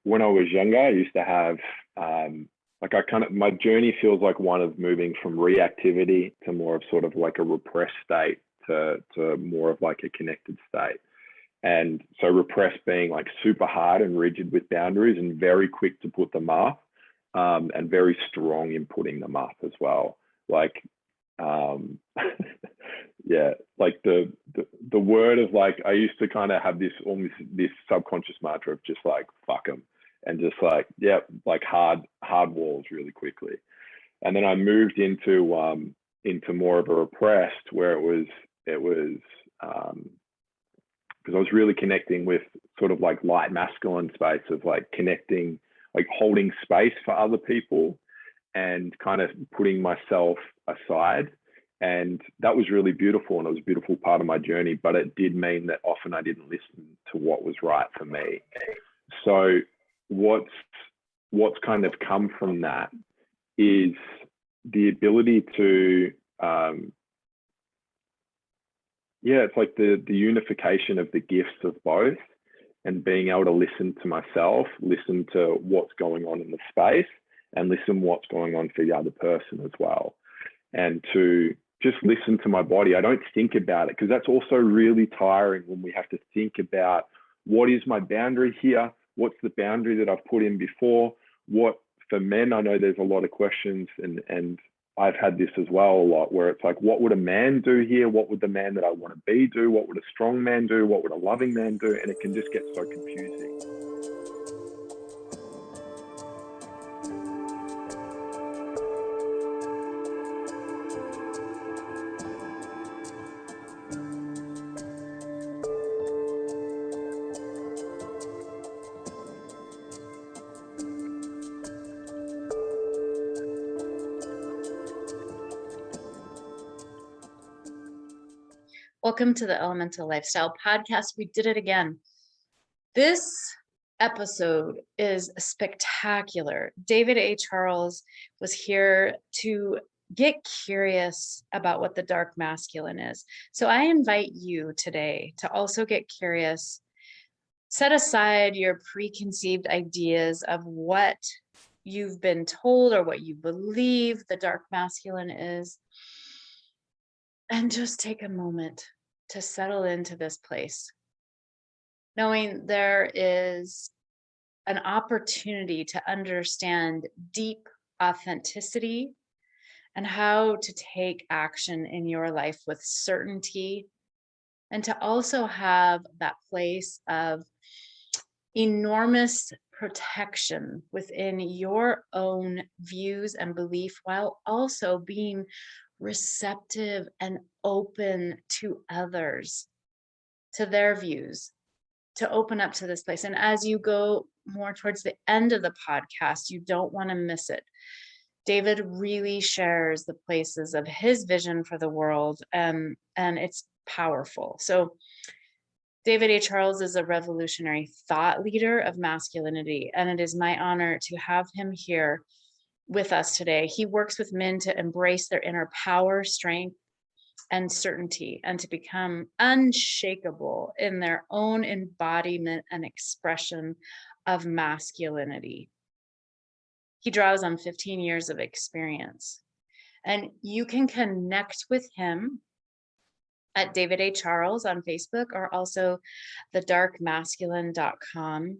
when I was younger, I used to have, like my journey feels like one of moving from reactivity to more of sort of like a repressed state to more of like a connected state. And so repressed being like super hard and rigid with boundaries and very quick to put them up, and very strong in putting them up as well. Like, yeah, like the word of like, I used to kind of have this almost this subconscious mantra of just like, fuck them. And just like, yeah, like hard walls really quickly. And then I moved into more of a repressed, where it was because I was really connecting with sort of like light masculine space of like connecting, like holding space for other people and kind of putting myself aside. And that was really beautiful, and it was a beautiful part of my journey, but it did mean that often I didn't listen to what was right for me. So what's kind of come from that is the ability to, it's like the unification of the gifts of both, and being able to listen to myself, listen to what's going on in the space, and listen what's going on for the other person as well. And to just listen to my body. I don't think about it, because that's also really tiring when we have to think about, what is my boundary here? What's the boundary that I've put in before? What, for men, I know there's a lot of questions, and I've had this as well a lot, where it's like, what would a man do here? What would the man that I want to be do? What would a strong man do? What would a loving man do? And it can just get so confusing. Welcome to the Elemental Lifestyle Podcast. We did it again. This episode is spectacular. David A. Charles was here to get curious about what the dark masculine is. So I invite you today to also get curious. Set aside your preconceived ideas of what you've been told or what you believe the dark masculine is. And just take a moment to settle into this place, knowing there is an opportunity to understand deep authenticity and how to take action in your life with certainty, and to also have that place of enormous protection within your own views and belief, while also being receptive and open to others, to their views, to open up to this place. And as you go more towards the end of the podcast, you don't want to miss it. David really shares the places of his vision for the world, and it's powerful. So David A. Charles is a revolutionary thought leader of masculinity, and it is my honor to have him here with us today. He works with men to embrace their inner power, strength, and certainty, and to become unshakable in their own embodiment and expression of masculinity. He draws on 15 years of experience, and you can connect with him at David A. Charles on Facebook, or also thedarkmasculine.com.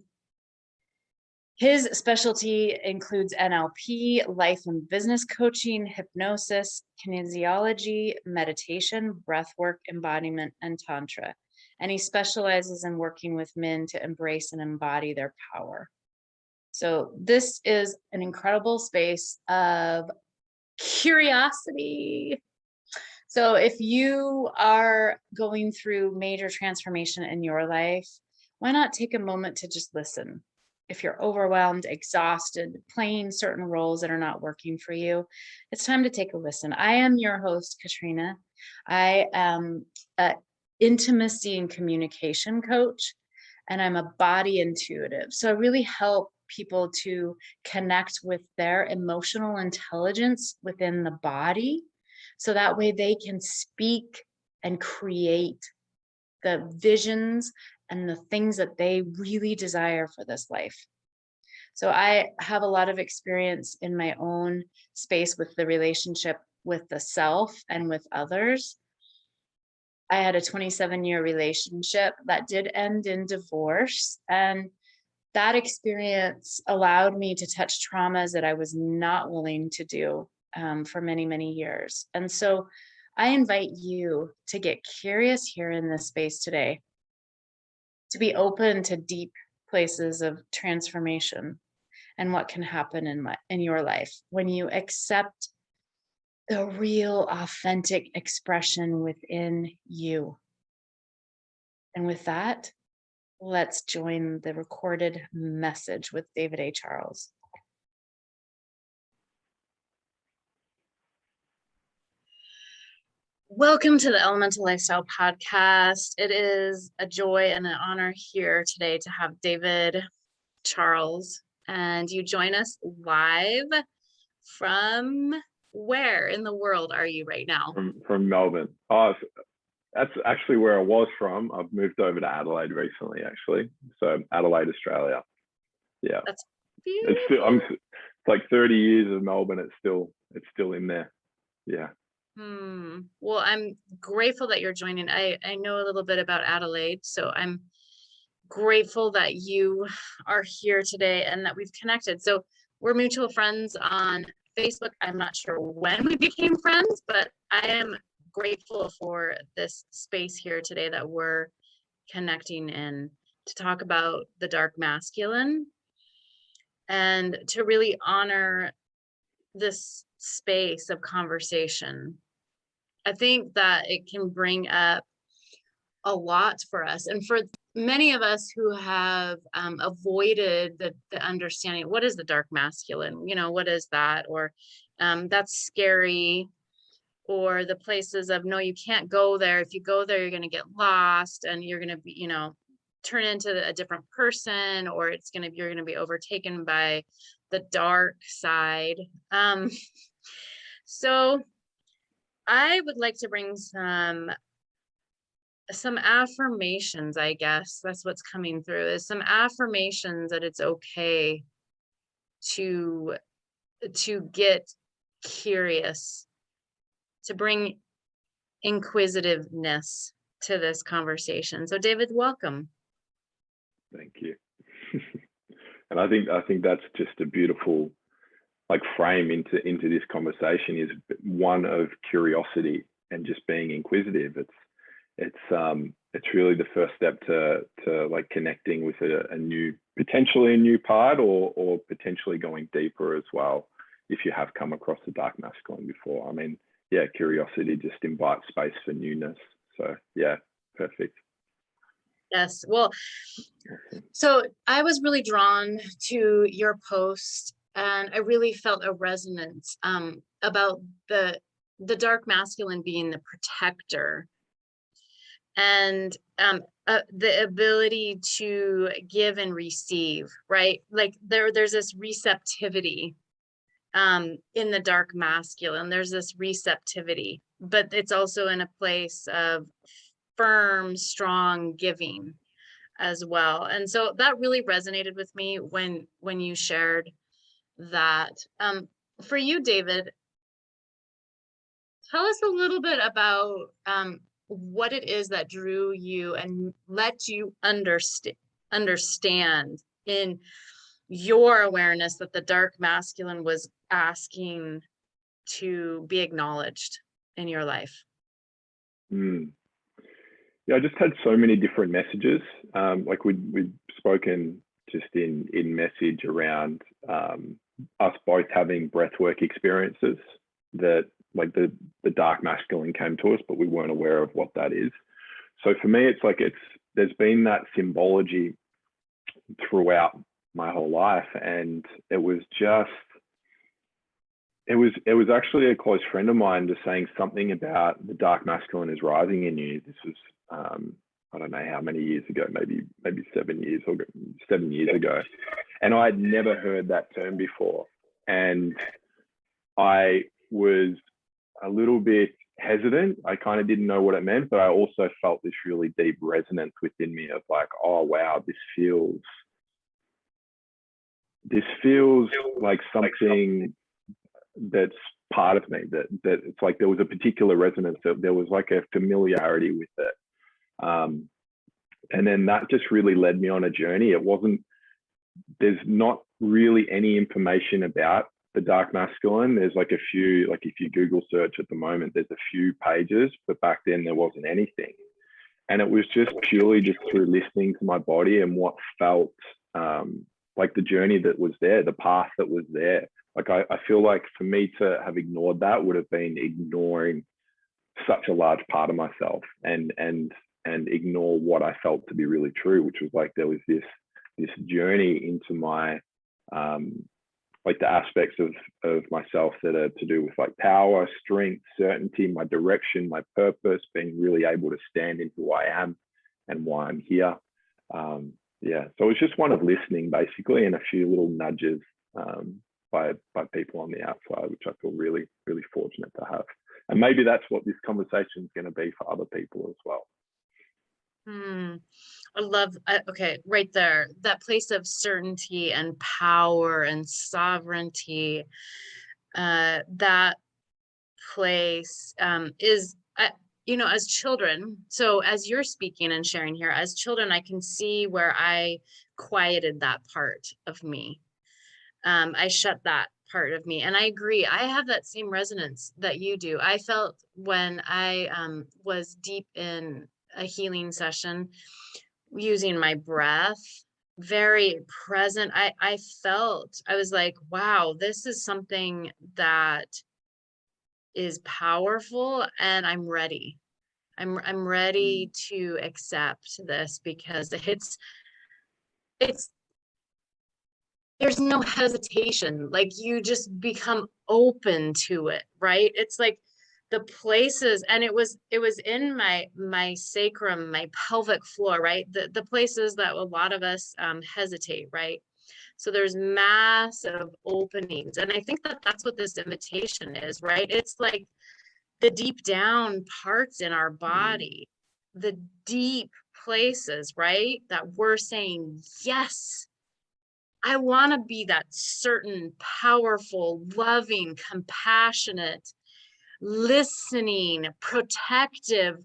His specialty includes NLP, life and business coaching, hypnosis, kinesiology, meditation, breathwork, embodiment, and tantra. And he specializes in working with men to embrace and embody their power. So this is an incredible space of curiosity. So if you are going through major transformation in your life, why not take a moment to just listen? If you're overwhelmed, exhausted, playing certain roles that are not working for you, it's time to take a listen. I am your host, Katrina. I am an intimacy and communication coach, and I'm a body intuitive. So I really help people to connect with their emotional intelligence within the body, so that way they can speak and create the visions and the things that they really desire for this life. So I have a lot of experience in my own space with the relationship with the self and with others. I had a 27-year relationship that did end in divorce. And that experience allowed me to touch traumas that I was not willing to do for many, many years. And so I invite you to get curious here in this space today, to be open to deep places of transformation and what can happen in your life when you accept the real authentic expression within you. And with that, let's join the recorded message with David A. Charles. Welcome to the Elemental Lifestyle Podcast. It is a joy and an honor here today to have David Charles, and you join us live from where in the world are you right now? From Melbourne. Oh, that's actually where I was from. I've moved over to Adelaide recently, actually. So Adelaide, Australia. Yeah. That's beautiful. It's like 30 years of Melbourne. It's still in there. Yeah. Well, I'm grateful that you're joining. I know a little bit about Adelaide, so I'm grateful that you are here today and that we've connected. So we're mutual friends on Facebook. I'm not sure when we became friends, but I am grateful for this space here today that we're connecting in to talk about the dark masculine and to really honor this space of conversation. I think that it can bring up a lot for us, and for many of us who have avoided the understanding, what is the dark masculine? What is that? Or that's scary. Or the places of, no, you can't go there. If you go there, you're going to get lost and you're going to be, turn into a different person, or you're going to be overtaken by the dark side. So I would like to bring some affirmations, I guess. That's what's coming through, is some affirmations that it's okay to get curious, to bring inquisitiveness to this conversation. So David, welcome. Thank you. And I think that's just a beautiful frame into this conversation, is one of curiosity and just being inquisitive. It's really the first step to connecting with potentially a new part, or potentially going deeper as well, if you have come across the dark masculine before. I mean, yeah, curiosity just invites space for newness. So yeah, perfect. Yes. Well, so I was really drawn to your post, and I really felt a resonance about the dark masculine being the protector, and the ability to give and receive, right? Like there's this receptivity in the dark masculine. There's this receptivity, but it's also in a place of firm, strong giving as well. And so that really resonated with me when you shared that. For you, David, tell us a little bit about what it is that drew you and let you understand in your awareness that the dark masculine was asking to be acknowledged in your life. Yeah, I just had so many different messages. We'd spoken just in message around us both having breathwork experiences that the dark masculine came to us, but we weren't aware of what that is. So for me, there's been that symbology throughout my whole life, and it was actually a close friend of mine just saying something about the dark masculine is rising in you. This was I don't know how many years ago, maybe 7 years ago, and I had never heard that term before, and I was a little bit hesitant. I kind of didn't know what it meant, but I also felt this really deep resonance within me of oh wow, this feels this feels like something that's part of me, that it's like there was a particular resonance, that there was like a familiarity with it. And then that just really led me on a journey. There's not really any information about the dark masculine. There's like a few, like if you Google search at the moment, there's a few pages, but back then there wasn't anything. And it was just purely just through listening to my body and what felt like the journey that was there, the path that was there. Like I feel like for me to have ignored that would have been ignoring such a large part of myself, and ignore what I felt to be really true, which was like there was this journey into my like the aspects of myself that are to do with like power, strength, certainty, my direction, my purpose, being really able to stand into who I am and why I'm here. Yeah, so it's just one of listening basically, and a few little nudges by people on the outside, which I feel really, really fortunate to have. And maybe that's what this conversation is going to be for other people as well. I love, okay, right there, that place of certainty and power and sovereignty, that place is, you know, as children, so as you're speaking and sharing here, as children, I can see where I quieted that part of me. I shut that part of me. And I agree. I have that same resonance that you do. I felt when I was deep in a healing session using my breath, very present. I felt, I was like, wow, this is something that is powerful, and I'm ready. I'm ready to accept this, because it's there's no hesitation. Like, you just become open to it, right? It's like the places, and it was in my sacrum, my pelvic floor, right? The places that a lot of us hesitate, right? So there's massive openings. And I think that that's what this invitation is, right? It's like the deep down parts in our body, the deep places, right? That we're saying, yes, I want to be that certain, powerful, loving, compassionate, listening, protective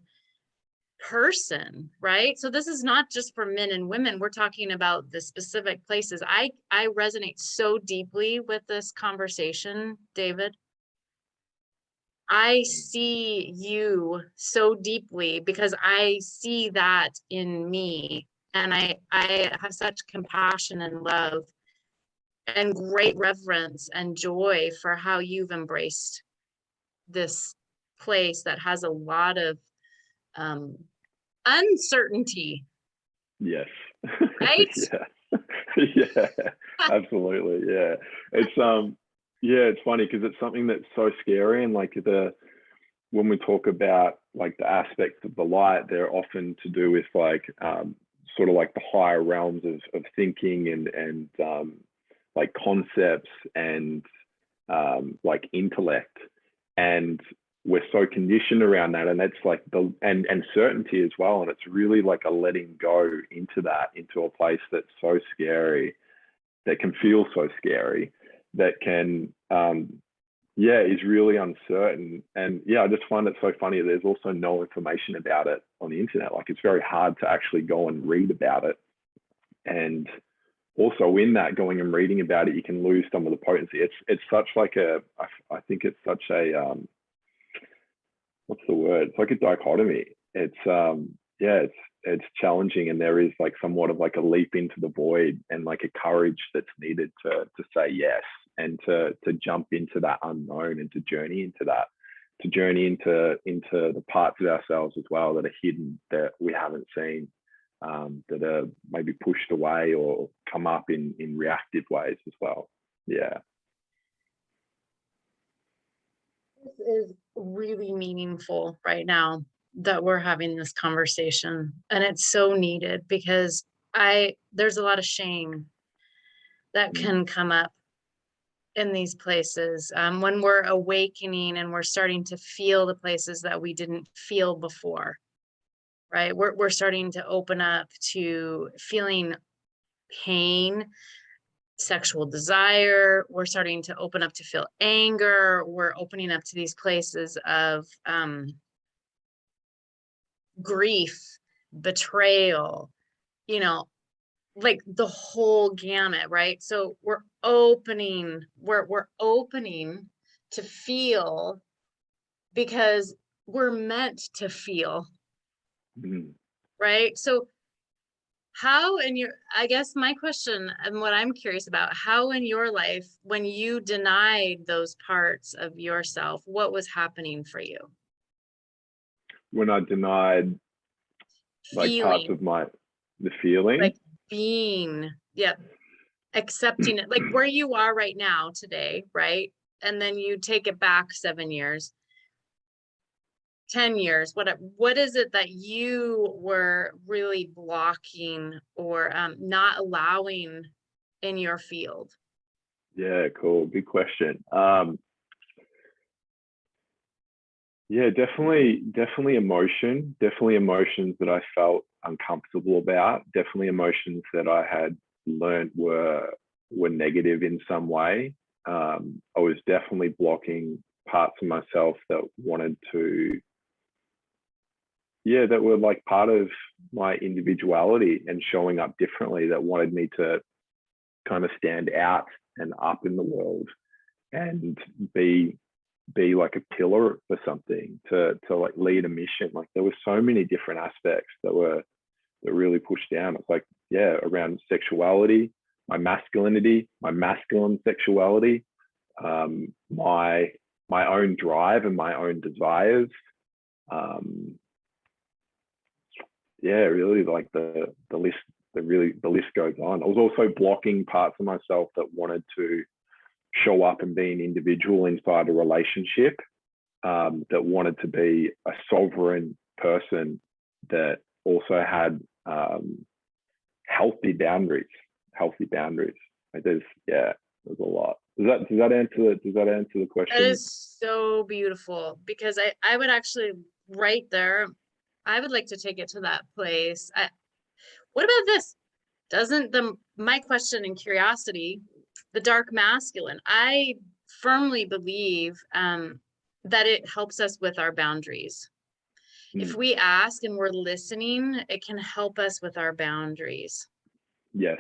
person, right? So this is not just for men and women. We're talking about the specific places. I resonate so deeply with this conversation, David. I see you so deeply because I see that in me. And I have such compassion and love and great reverence and joy for how you've embraced this place that has a lot of uncertainty. Yes. Right? Yeah, absolutely. Yeah. It's funny because it's something that's so scary, and like when we talk about like the aspects of the light, they're often to do with like sort of like the higher realms of thinking and like concepts and like intellect, and we're so conditioned around that, and that's like and certainty as well, and it's really like a letting go into a place that's so scary, that can feel so scary, that can is really uncertain. And I just find it so funny, there's also no information about it on the internet. Like, it's very hard to actually go and read about it, and also in that going and reading about it, you can lose some of the potency. It's such like I think it's such a what's the word? It's like a dichotomy. It's challenging, and there is like somewhat of like a leap into the void, and like a courage that's needed to say yes, and to jump into that unknown, and to journey into the parts of ourselves as well that are hidden, that we haven't seen, that are maybe pushed away or come up in reactive ways as well. Yeah. This is really meaningful right now that we're having this conversation, and it's so needed, because there's a lot of shame that can come up in these places when we're awakening and we're starting to feel the places that we didn't feel before, right? We're starting to open up to feeling pain, sexual desire. We're starting to open up to feel anger. We're opening up to these places of grief, betrayal, you know, like the whole gamut, right? So we're opening to feel, because we're meant to feel, Mm. right? So how in your, I guess my question and what I'm curious about, how in your life, when you denied those parts of yourself, what was happening for you? When I denied like parts Feeling, of the feeling. like being, yeah, accepting it, like where you are right now today, right? And then you take it back 7 years, 10 years, what is it that you were really blocking or not allowing in your field? Yeah, cool. Good question. Yeah, definitely emotions that I felt uncomfortable about, definitely emotions that I had learned were negative in some way. I was definitely blocking parts of myself that wanted to, yeah, that were like part of my individuality and showing up differently, that wanted me to kind of stand out and up in the world and be like a pillar for something, to like lead a mission. Like there were so many different aspects that really pushed down. It's like, yeah, around sexuality, my masculinity, my masculine sexuality, my own drive and my own desires. Um, yeah, really, like the list, the list goes on. I was also blocking parts of myself that wanted to show up and be an individual inside a relationship, that wanted to be a sovereign person that also had healthy boundaries. Like there's a lot. Does that answer the That question? is so beautiful, because I would actually, right there, I would like to take it to that place. What about this? Doesn't my question and curiosity, the dark masculine, I firmly believe that it helps us with our boundaries. If Mm, we ask and we're listening, it can help us with our boundaries, yes,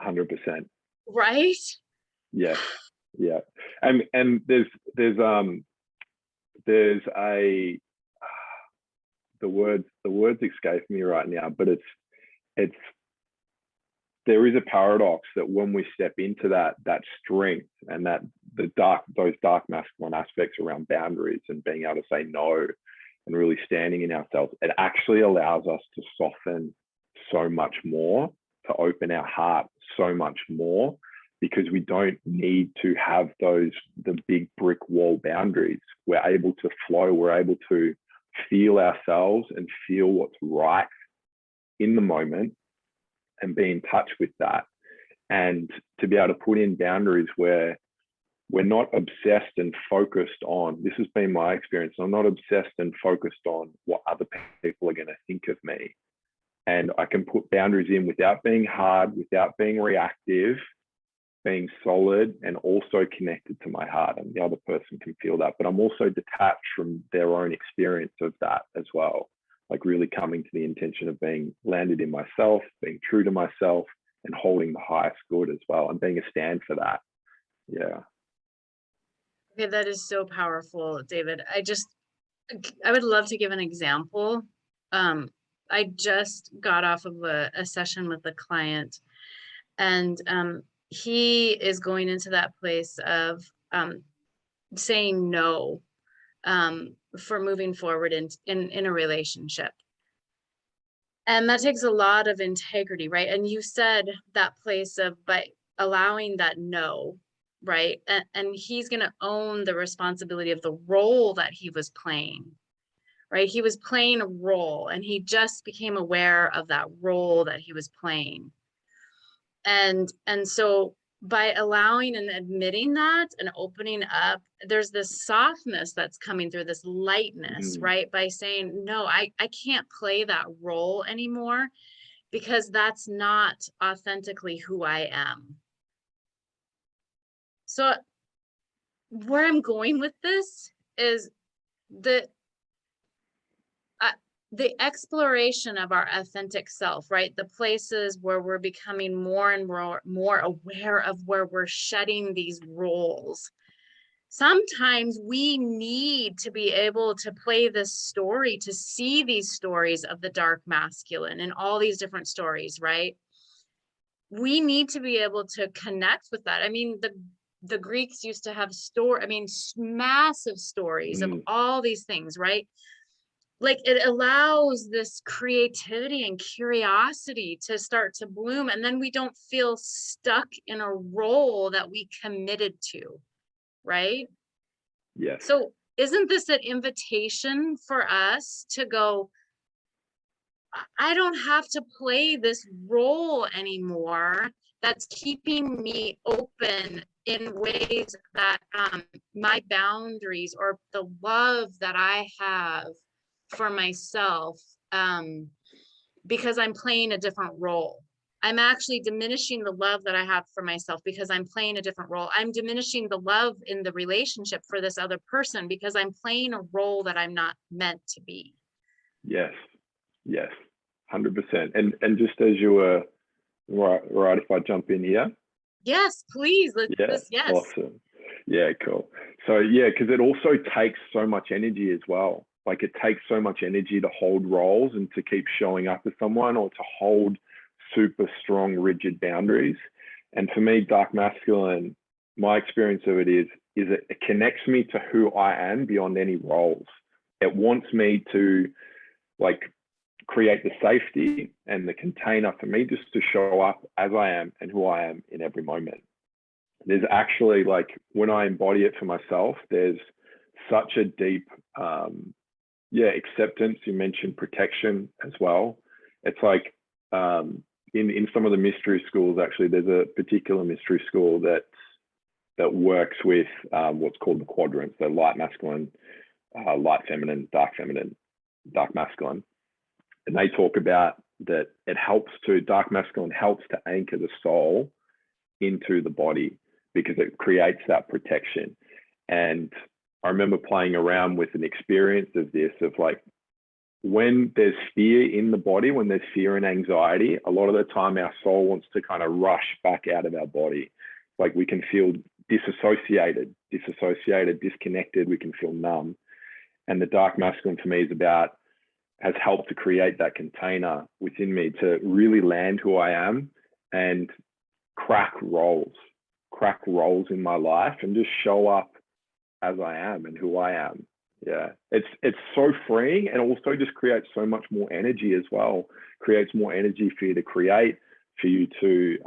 100%. right? Yes, yeah. And there's a the words escape me right now, but it's there is a paradox that when we step into that strength and that those dark masculine aspects around boundaries and being able to say no and really standing in ourselves, it actually allows us to soften so much more, to open our heart so much more, because we don't need to have the big brick wall boundaries. We're able to flow, we're able to feel ourselves and feel what's right in the moment and be in touch with that, and to be able to put in boundaries where we're not obsessed and focused on, this has been my experience, I'm not obsessed and focused on what other people are going to think of me. And I can put boundaries in without being hard, without being reactive, being solid, and also connected to my heart. And the other person can feel that, but I'm also detached from their own experience of that as well. Like really coming to the intention of being landed in myself, being true to myself, and holding the highest good as well, and being a stand for that. Yeah. Okay, that is so powerful, David. I would love to give an example. Um, I just got off of a session with a client, and he is going into that place of saying no, for moving forward in a relationship. And that takes a lot of integrity, right? And you said that place of, by allowing that no, right? And he's going to own the responsibility of the role that he was playing, right? He was playing a role and he just became aware of that role that he was playing. And so by allowing and admitting that and opening up, there's this softness that's coming through, this lightness, Mm, right? By saying, no, I can't play that role anymore, because that's not authentically who I am. So where I'm going with this is the the exploration of our authentic self, right? The places where we're becoming more and more aware of where we're shedding these roles. Sometimes we need to be able to play this story, to see these stories of the dark masculine and all these different stories, right? We need to be able to connect with that. I mean, the Greeks used to have massive stories of all these things, right? Like, it allows this creativity and curiosity to start to bloom, and then we don't feel stuck in a role that we committed to, right? Yes. So isn't this an invitation for us to go, I don't have to play this role anymore that's keeping me open in ways that my boundaries or the love that I have for myself, because I'm playing a different role. I'm actually diminishing the love that I have for myself because I'm playing a different role. I'm diminishing the love in the relationship for this other person because I'm playing a role that I'm not meant to be. Yes. Yes. 100%. And just as you were right, if I jump in here. Yes, please. Yes. Awesome. Yeah, cool. So yeah, because it also takes so much energy as well. Like, it takes so much energy to hold roles and to keep showing up as someone, or to hold super strong, rigid boundaries. And for me, dark masculine, my experience of it is it connects me to who I am beyond any roles. It wants me to, like, create the safety and the container for me just to show up as I am and who I am in every moment. There's actually, like, when I embody it for myself, there's such a deep, acceptance. You mentioned protection as well. It's like, in some of the mystery schools, actually, there's a particular mystery school that works with what's called the quadrants. So light masculine, light feminine, dark masculine. And they talk about that dark masculine helps to anchor the soul into the body because it creates that protection. And I remember playing around with an experience of this, of like, when there's fear in the body, when there's fear and anxiety, a lot of the time our soul wants to kind of rush back out of our body. Like, we can feel disassociated, disconnected, we can feel numb. And the dark masculine for me has helped to create that container within me to really land who I am and crack roles in my life and just show up as I am and who I am. Yeah, it's so freeing, and also just creates so much more energy as well. Creates more energy for you to create, for you to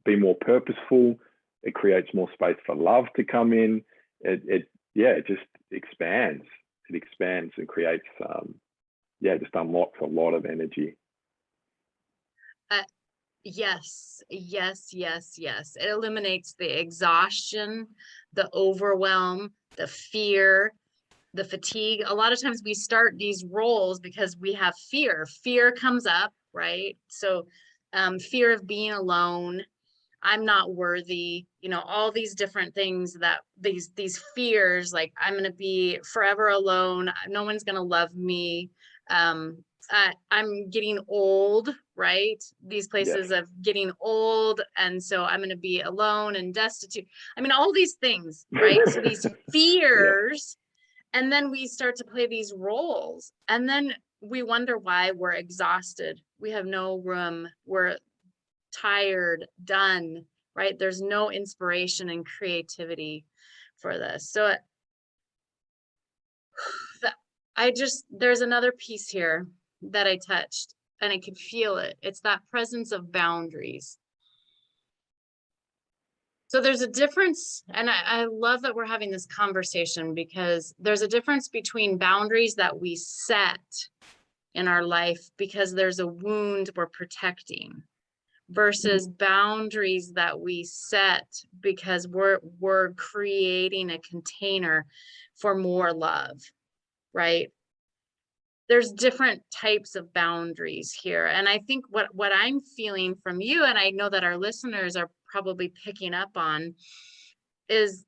be more purposeful. It creates more space for love to come in. It just expands. It expands and creates just unlocks a lot of energy. Yes. It eliminates the exhaustion, the overwhelm, the fear, the fatigue. A lot of times we start these roles because we have fear. Fear comes up, right? So fear of being alone, I'm not worthy, all these different things, that these fears, like, I'm going to be forever alone, no one's going to love me, I'm getting old, right? These places of getting old, and so I'm going to be alone and destitute. I mean, all these things, right? So these fears, and then we start to play these roles, and then we wonder why we're exhausted. We have no room. We're tired, done, right? There's no inspiration and creativity for this. So there's another piece here that I touched, and I could feel it. It's that presence of boundaries. So there's a difference, and I love that we're having this conversation, because there's a difference between boundaries that we set in our life because there's a wound we're protecting, versus boundaries that we set because we're creating a container for more love, right? There's different types of boundaries here. And I think what I'm feeling from you, and I know that our listeners are probably picking up on, is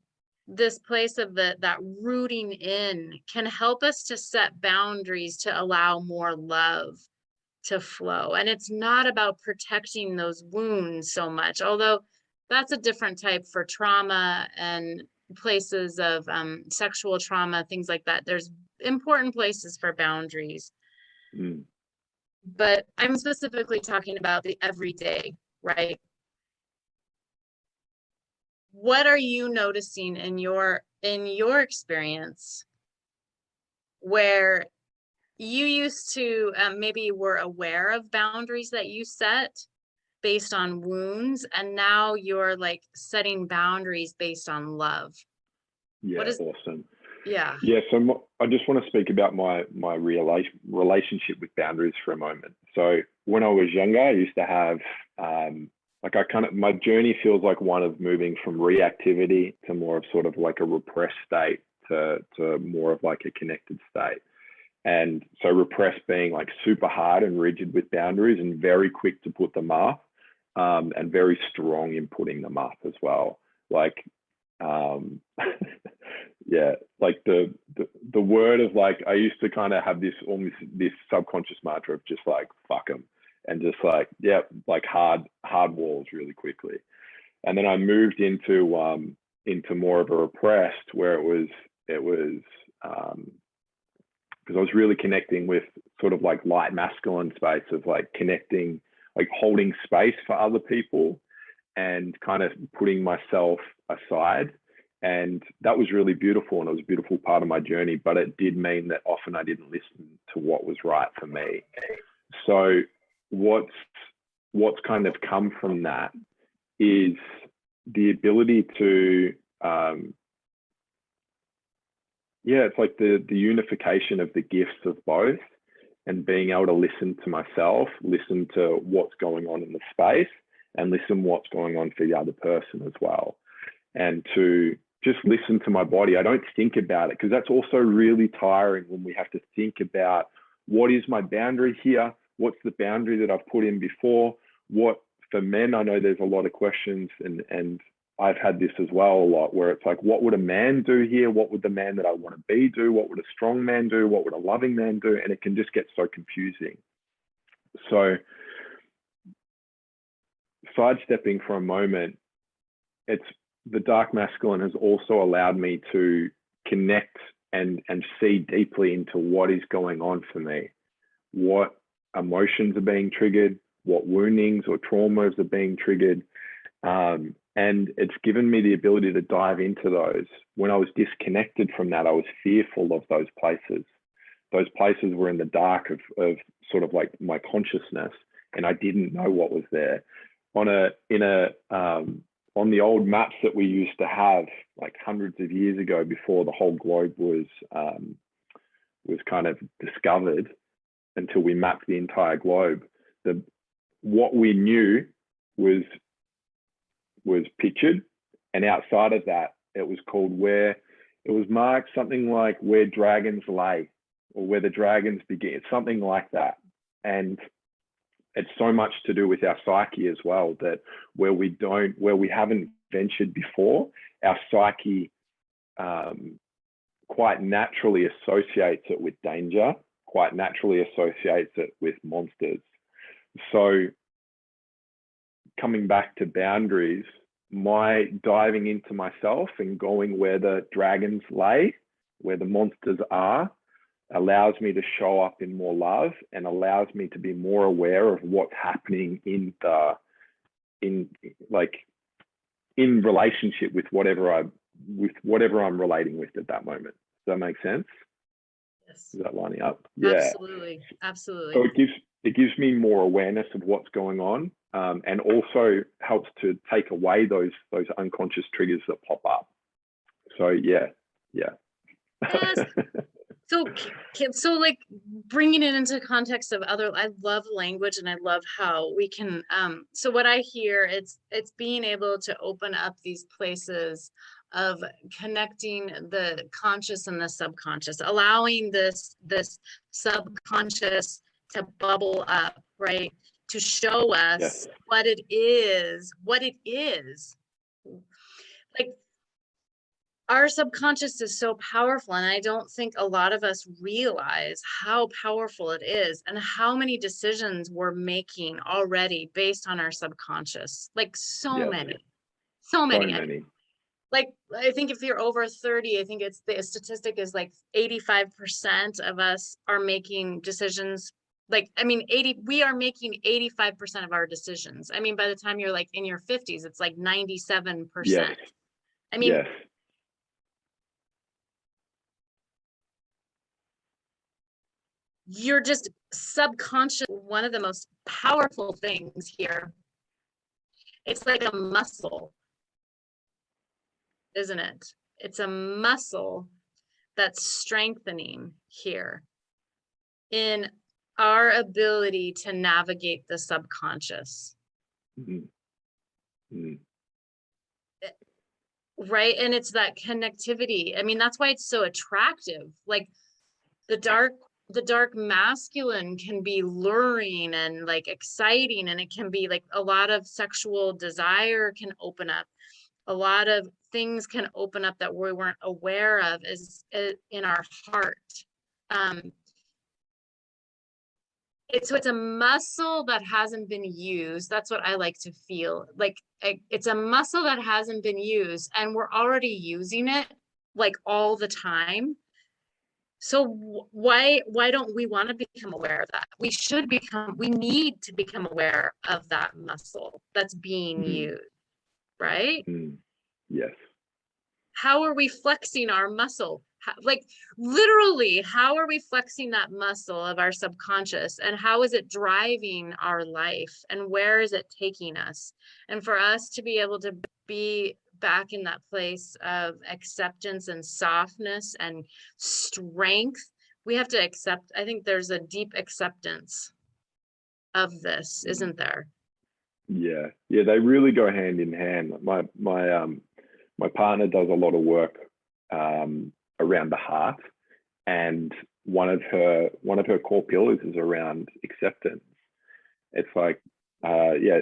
this place of that rooting in can help us to set boundaries to allow more love to flow. And it's not about protecting those wounds so much, although that's a different type for trauma and places of sexual trauma, things like that. There's important places for boundaries. But I'm specifically talking about the everyday, right? What are you noticing in your experience where you used to maybe were aware of boundaries that you set based on wounds, and now you're like setting boundaries based on love? Yeah, awesome. Yeah. Yeah, so I just want to speak about my relationship with boundaries for a moment. So when I was younger, I used to have my journey feels like one of moving from reactivity to more of sort of like a repressed state to more of like a connected state. And so repressed being like super hard and rigid with boundaries and very quick to put them up, and very strong in putting them up as well. Like, yeah, like the word of like, I used to kind of have this almost this subconscious mantra of just like, fuck them. And just like, yeah, like hard walls really quickly. And then I moved into more of a repressed where it was because I was really connecting with sort of like light masculine space of like connecting, like holding space for other people and kind of putting myself aside. And that was really beautiful, and it was a beautiful part of my journey, but it did mean that often I didn't listen to what was right for me. So what's kind of come from that is the ability to it's like the unification of the gifts of both, and being able to listen to myself, listen to what's going on in the space, and listen what's going on for the other person as well. And to just listen to my body. I don't think about it, because that's also really tiring when we have to think about what is my boundary here? What's the boundary that I've put in before? What, for men, I know there's a lot of questions, and I've had this as well a lot, where it's like, what would a man do here? What would the man that I want to be do? What would a strong man do? What would a loving man do? And it can just get so confusing. So sidestepping for a moment, it's the dark masculine has also allowed me to connect and see deeply into what is going on for me, what emotions are being triggered, what woundings or traumas are being triggered. And it's given me the ability to dive into those. When I was disconnected from that, I was fearful of those places. Those places were in the dark of sort of like my consciousness, and I didn't know what was there. On the old maps that we used to have, like hundreds of years ago, before the whole globe was kind of discovered, until we mapped the entire globe, what we knew was pictured, and outside of that, it was called it was marked something like where dragons lay, or where the dragons begin, something like that. And it's so much to do with our psyche as well, that where we haven't ventured before, our psyche quite naturally associates it with danger, quite naturally associates it with monsters. So coming back to boundaries, my diving into myself and going where the dragons lay, where the monsters are, allows me to show up in more love, and allows me to be more aware of what's happening in relationship with whatever I'm relating with at that moment. Does that make sense? Yes. Is that lining up? Yeah. Absolutely. So it gives me more awareness of what's going on, and also helps to take away those unconscious triggers that pop up. So yeah. Yes. So like bringing it into context of I love language, and I love how we can, so what I hear, it's being able to open up these places of connecting the conscious and the subconscious, allowing this subconscious to bubble up, right? To show us what it is. Like, our subconscious is so powerful, and I don't think a lot of us realize how powerful it is and how many decisions we're making already based on our subconscious. Like so Yes, many, so so many. I mean, many. like I think if you're over 30, I think it's the statistic is like 85% of us are making decisions. Like, I mean, we are making 85% of our decisions. I mean, by the time you're like in your 50s, it's like 97%. Yes, I mean, yes. you're just subconscious. One of the most powerful things here, it's like a muscle, isn't it? It's a muscle that's strengthening here in our ability to navigate the subconscious. Mm-hmm. Mm-hmm. Right. And it's that connectivity. I mean, that's why it's so attractive. Like the dark masculine can be luring and like exciting, and it can be like a lot of sexual desire can open up, a lot of things can open up that we weren't aware of is in our heart. It's a muscle that hasn't been used. That's what I like to feel like. It's a muscle that hasn't been used, and we're already using it like all the time. So why don't we want to become aware of that? We need to become aware of that muscle that's being used, right? Mm-hmm. Yes. How are we flexing our muscle? Like literally, how are we flexing that muscle of our subconscious, and how is it driving our life, and where is it taking us? And for us to be able to be back in that place of acceptance and softness and strength, we have to accept. I think there's a deep acceptance of this, isn't there? Yeah, yeah, they really go hand in hand. My partner does a lot of work around the heart, and one of her core pillars is around acceptance. It's like yeah,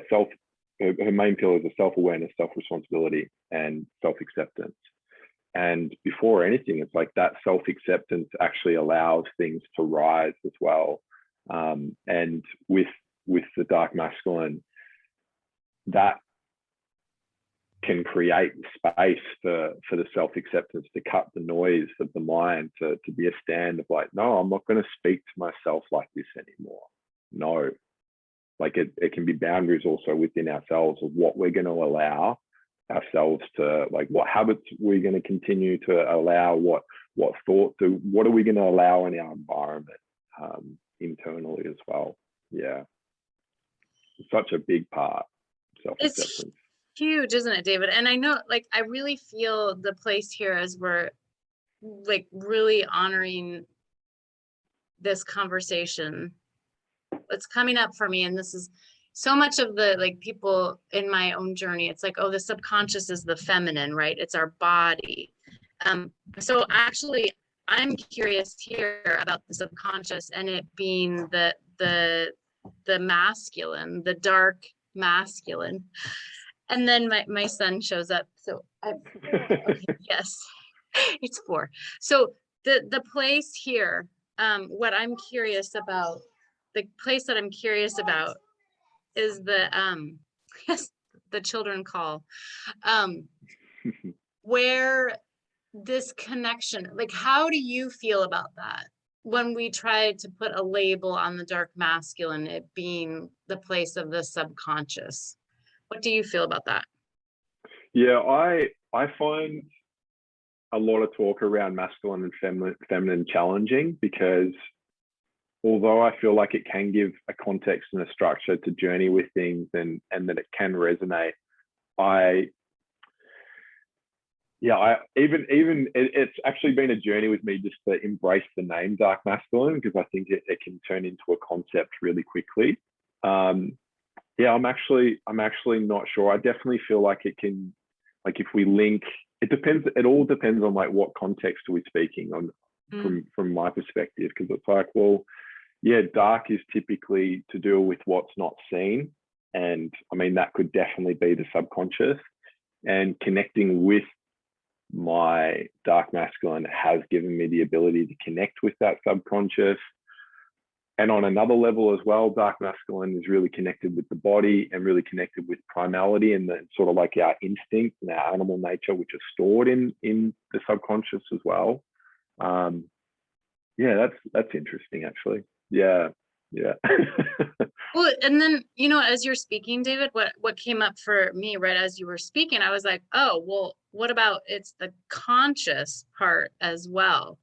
her main pillars are self-awareness, self-responsibility, and self-acceptance. And before anything, it's like that self-acceptance actually allows things to rise as well. And with the dark masculine, that can create space for the self-acceptance to cut the noise of the mind, to be a stand of like, no, I'm not going to speak to myself like this anymore. No, like it can be boundaries also within ourselves of what we're going to allow ourselves to, like what habits we're going to continue to allow, what thoughts, what are we going to allow in our environment internally as well. Yeah, it's such a big part, It's self-acceptance. huge, isn't it, David? And I know, like, I really feel the place here as we're like really honoring this conversation. It's coming up for me, and this is so much of the like people in my own journey. It's like, oh, the subconscious is the feminine, right? It's our body. So actually, I'm curious here about the subconscious and it being the masculine, the dark masculine. And then my son shows up. So okay, yes, it's 4. So the place here, what I'm curious about, the place that I'm curious about is the yes, the children call, where this connection, like how do you feel about that? When we try to put a label on the dark masculine, it being the place of the subconscious. What do you feel about that? Yeah, I find a lot of talk around masculine and feminine challenging, because although I feel like it can give a context and a structure to journey with things, and that it can resonate, it's actually been a journey with me just to embrace the name dark masculine, because I think it can turn into a concept really quickly. I'm actually not sure. I definitely feel like it can, like if we link, it all depends on like what context are we speaking on from my perspective, because it's like, well, yeah, dark is typically to do with what's not seen, and I mean that could definitely be the subconscious, and connecting with my dark masculine has given me the ability to connect with that subconscious. And on another level as well, dark masculine is really connected with the body and really connected with primality and the sort of like our instincts and our animal nature, which are stored in the subconscious as well. Yeah, that's interesting actually. Yeah. Well, and then, you know, as you're speaking, David, what came up for me right as you were speaking, I was like, oh, well, what about it's the conscious part as well?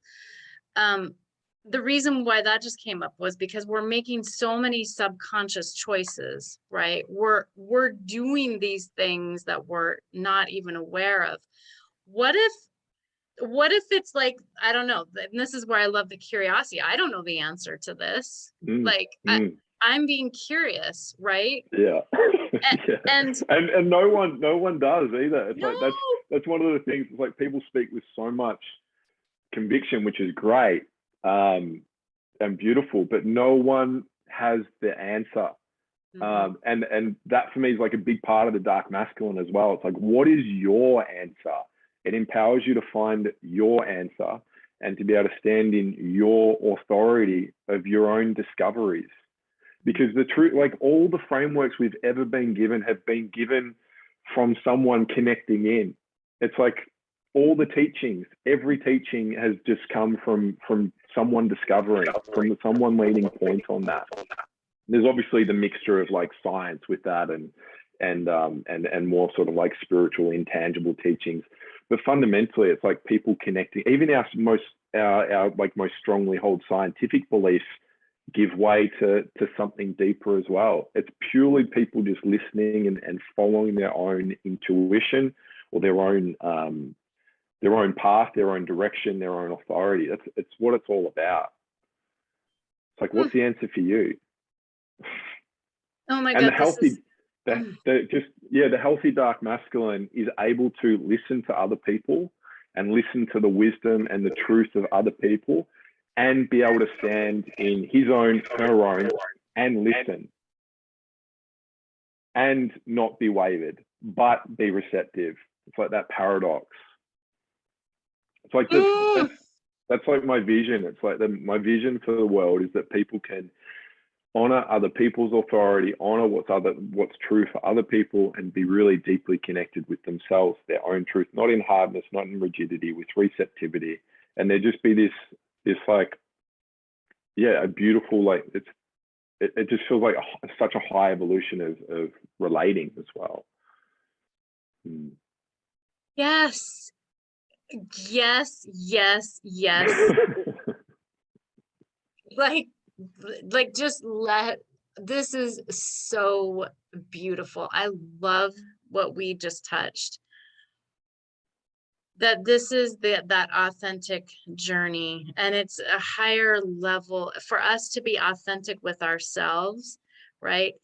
The reason why that just came up was because we're making so many subconscious choices, right? We're doing these things that we're not even aware of. What if it's like, I don't know, and this is where I love the curiosity. I don't know the answer to this. I'm being curious, right? Yeah. Yeah. And no one does either. It's no. like that's one of the things. It's like people speak with so much conviction, which is great and beautiful, but no one has the answer. And that for me is like a big part of the dark masculine as well. It's like, what is your answer? It empowers you to find your answer and to be able to stand in your authority of your own discoveries. Because the truth, like all the frameworks we've ever been given have been given from someone connecting in. It's like all the teachings, every teaching has just come from someone discovering, from someone leading point on that. There's obviously the mixture of like science with that and more sort of like spiritual, intangible teachings. But fundamentally, it's like people connecting. Even our most strongly held scientific beliefs give way to something deeper as well. It's purely people just listening and following their own intuition or their own path, their own direction, their own authority. It's what it's all about. It's like, what's the answer for you? Oh my God! The healthy dark masculine is able to listen to other people and listen to the wisdom and the truth of other people, and be able to stand in his own, her own, and listen, and not be wavered, but be receptive. It's like that paradox. It's like that's like my vision. It's like my vision for the world is that people can honor other people's authority, honor what's true for other people, and be really deeply connected with themselves, their own truth, not in hardness, not in rigidity, with receptivity. And there just be this like, yeah, a beautiful, like it just feels like such a high evolution of relating as well. Yes. like just this is so beautiful. I love what we just touched. That this is that authentic journey, and it's a higher level for us to be authentic with ourselves, right?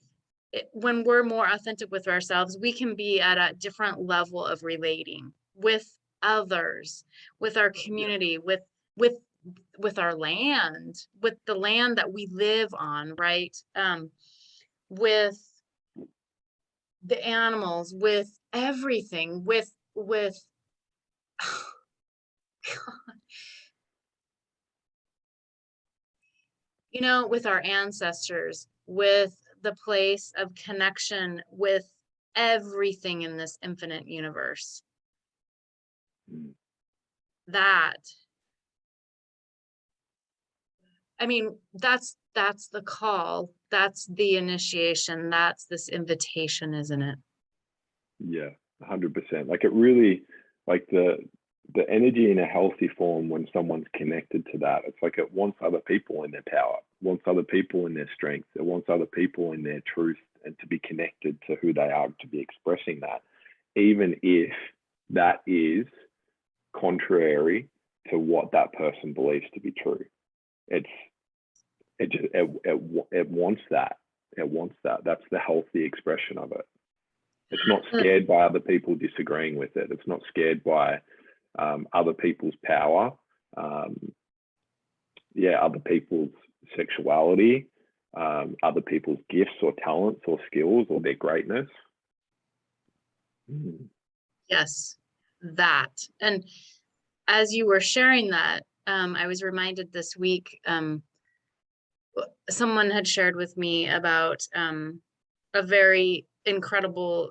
When we're more authentic with ourselves, we can be at a different level of relating with others, with our community, with our land, with the land that we live on, right? With the animals, with everything, with oh, God. You know, with our ancestors, with the place of connection with everything in this infinite universe. That, I mean, that's the call. That's the initiation. That's this invitation, isn't it? Yeah, 100%. Like it really, like the energy in a healthy form when someone's connected to that, it's like it wants other people in their power, wants other people in their strength, it wants other people in their truth and to be connected to who they are, to be expressing that, even if that is contrary to what that person believes to be true. It wants that. It wants that. That's the healthy expression of it. It's not scared by other people disagreeing with it. It's not scared by other people's power, other people's sexuality, other people's gifts or talents or skills or their greatness. Yes, that. And as you were sharing that, I was reminded this week, someone had shared with me about a very incredible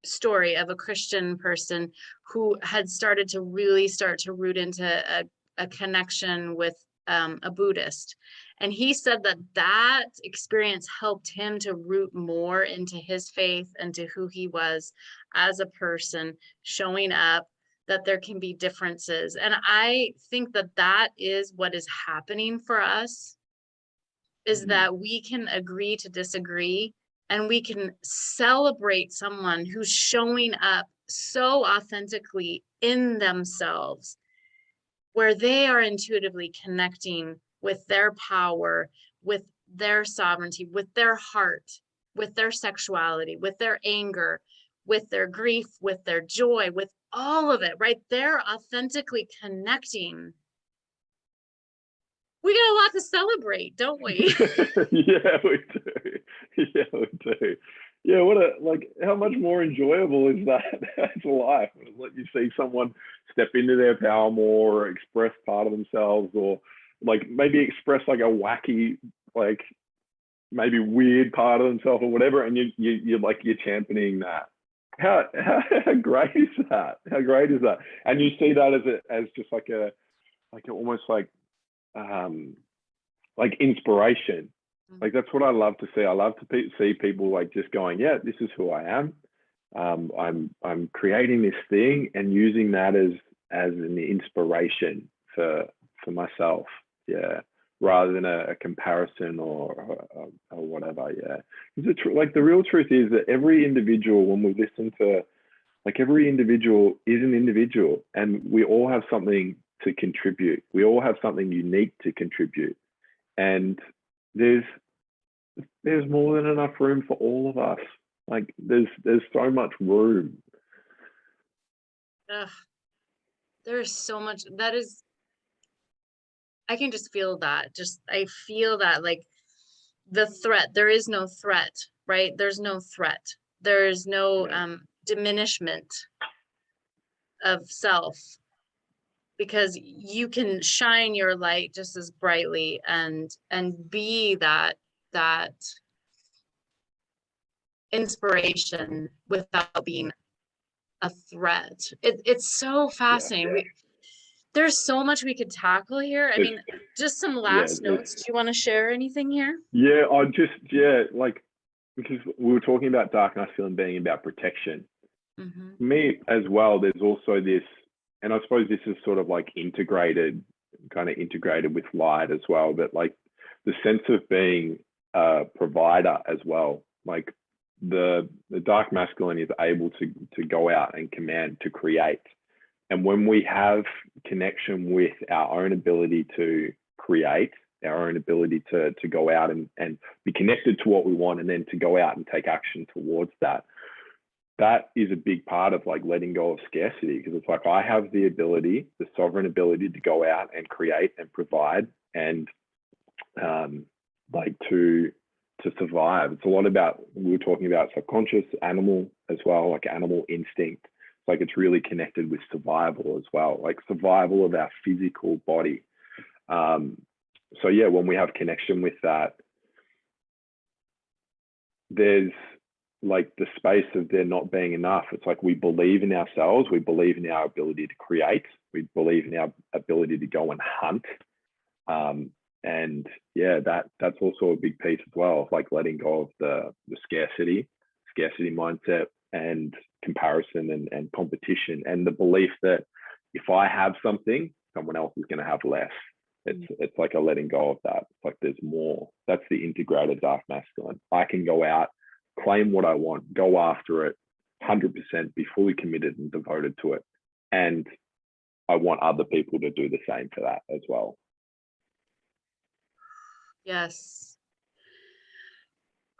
story of a Christian person who had started to root into a connection with a Buddhist. And he said that that experience helped him to root more into his faith and to who he was as a person, showing up, that there can be differences. And I think that that is what is happening for us, is that we can agree to disagree, and we can celebrate someone who's showing up so authentically in themselves, where they are intuitively connecting with their power, with their sovereignty, with their heart, with their sexuality, with their anger, with their grief, with their joy, with all of it, right? They're authentically connecting. We got a lot to celebrate, don't we? Yeah, we do. Yeah, we do. Yeah, how much more enjoyable is that as life? Let you see someone step into their power more, or express part of themselves, or like maybe express like a wacky, like maybe weird part of themselves or whatever, and you're championing that. How great is that? How great is that? And you see that as just like almost like inspiration. Like that's what I love to see. I love to see people like just going, yeah, this is who I am. I'm creating this thing and using that as an inspiration for myself. Yeah, rather than a comparison or whatever. Yeah, the real truth is that every individual, when we listen to, like, every individual is an individual, and we all have something to contribute. We all have something unique to contribute, and there's more than enough room for all of us. Like there's so much room. There's so much. That is, I can just feel that. I feel that, like, the threat. There is no threat, right? There's no threat. There is no diminishment of self, because you can shine your light just as brightly and be that inspiration without being a threat. It's so fascinating. Yeah. There's so much we could tackle here. I mean, just some last notes. Do you want to share anything here? Yeah, because we were talking about dark masculine being about protection. Mm-hmm. Me as well, there's also this, and I suppose this is sort of like integrated with light as well, but like the sense of being a provider as well. Like the dark masculine is able to go out and command, to create. And when we have connection with our own ability to create, our own ability to go out and be connected to what we want, and then to go out and take action towards that, that is a big part of like letting go of scarcity, because it's like I have the ability, the sovereign ability, to go out and create and provide and to survive. It's a lot about, we were talking about subconscious, animal as well, like animal instinct. Like it's really connected with survival as well, like survival of our physical body. So yeah, when we have connection with that, there's like the space of there not being enough. It's like we believe in ourselves, we believe in our ability to create, we believe in our ability to go and hunt. And yeah, that's also a big piece as well, of like letting go of the scarcity mindset and comparison and competition, and the belief that if I have something, someone else is going to have less. It's like a letting go of that. It's like there's more. That's the integrated dark masculine. I can go out, claim what I want, go after it 100%, be fully committed and devoted to it. And I want other people to do the same for that as well. Yes.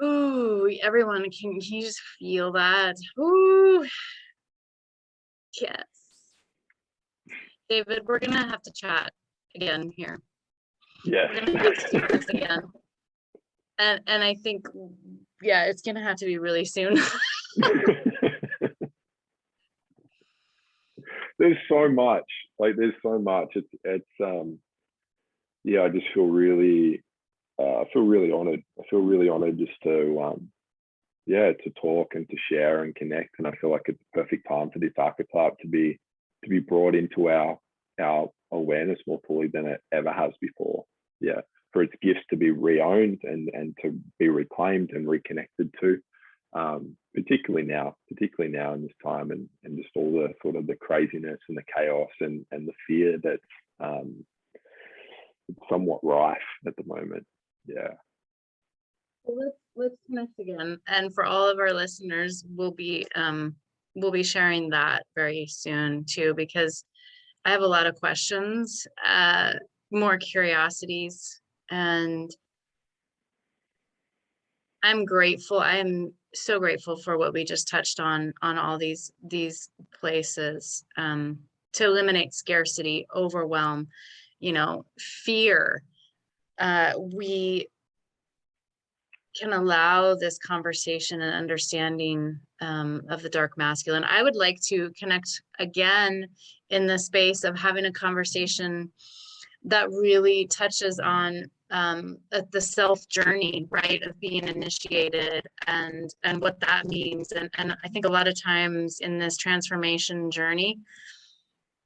Ooh, everyone, can you just feel that? Ooh. Yes. David, we're gonna have to chat again here. Yeah. We're gonna have to do this again. And I think, yeah, it's gonna have to be really soon. there's so much. Like there's so much. It's yeah, I just feel really honored. I feel really honored just to yeah, to talk and to share and connect. And I feel like it's the perfect time for this archetype to be brought into our awareness more fully than it ever has before. Yeah, for its gifts to be re-owned and to be reclaimed and reconnected to, particularly now in this time, and just all the sort of the craziness and the chaos and the fear that's somewhat rife at the moment. Yeah. Well, let's connect again. And for all of our listeners, we'll be sharing that very soon too, because I have a lot of questions, more curiosities, and I'm grateful. I'm so grateful for what we just touched on all these places, to eliminate scarcity, overwhelm, fear. We can allow this conversation and understanding of the dark masculine. I would like to connect again in the space of having a conversation that really touches on the self journey, right, of being initiated and what that means. And I think a lot of times in this transformation journey,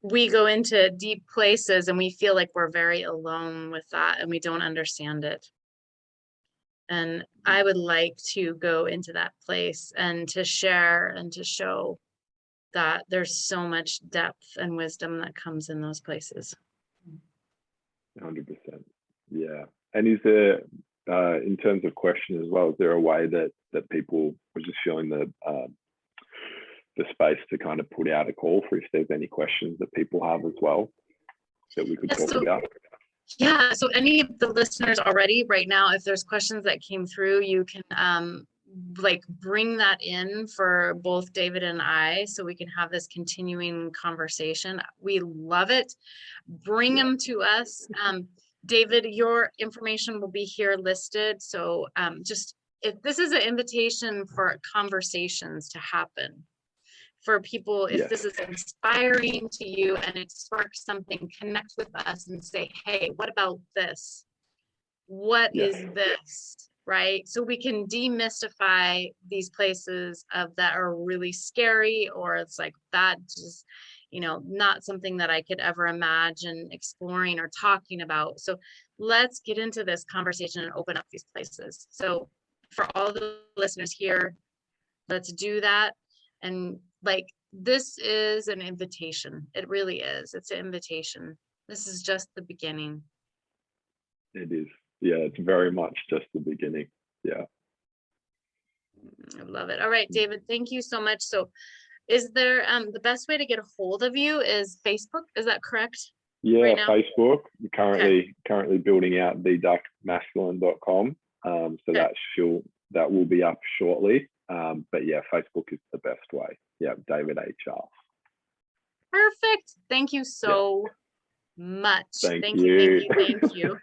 we go into deep places and we feel like we're very alone with that and we don't understand it. And I would like to go into that place and to share and to show that there's so much depth and wisdom that comes in those places. 100%. Yeah. And is there, in terms of question as well, is there a way that people were just feeling the space to kind of put out a call for if there's any questions that people have as well that we could talk about? Yeah, so any of the listeners already right now, if there's questions that came through, you can bring that in for both David and I, so we can have this continuing conversation. We love it. Bring them to us. David, your information will be here listed. So just if this is an invitation for conversations to happen. For people, if this is inspiring to you and it sparks something, connect with us and say, hey, what about this? What is this? Right? So we can demystify these places that are really scary, or it's like that just, not something that I could ever imagine exploring or talking about. So let's get into this conversation and open up these places. So for all the listeners here, let's do that. And this is an invitation. It really is. It's an invitation. This is just the beginning. It is. Yeah, it's very much just the beginning. Yeah. I love it. All right, David, thank you so much. So is there the best way to get a hold of you is Facebook? Is that correct? Yeah, right, Facebook. Currently building out thedarkmasculine.com. So that will be up shortly. But yeah, Facebook is the best way. Yeah, David HR. Perfect. Thank you so much. Thank you. Thank you.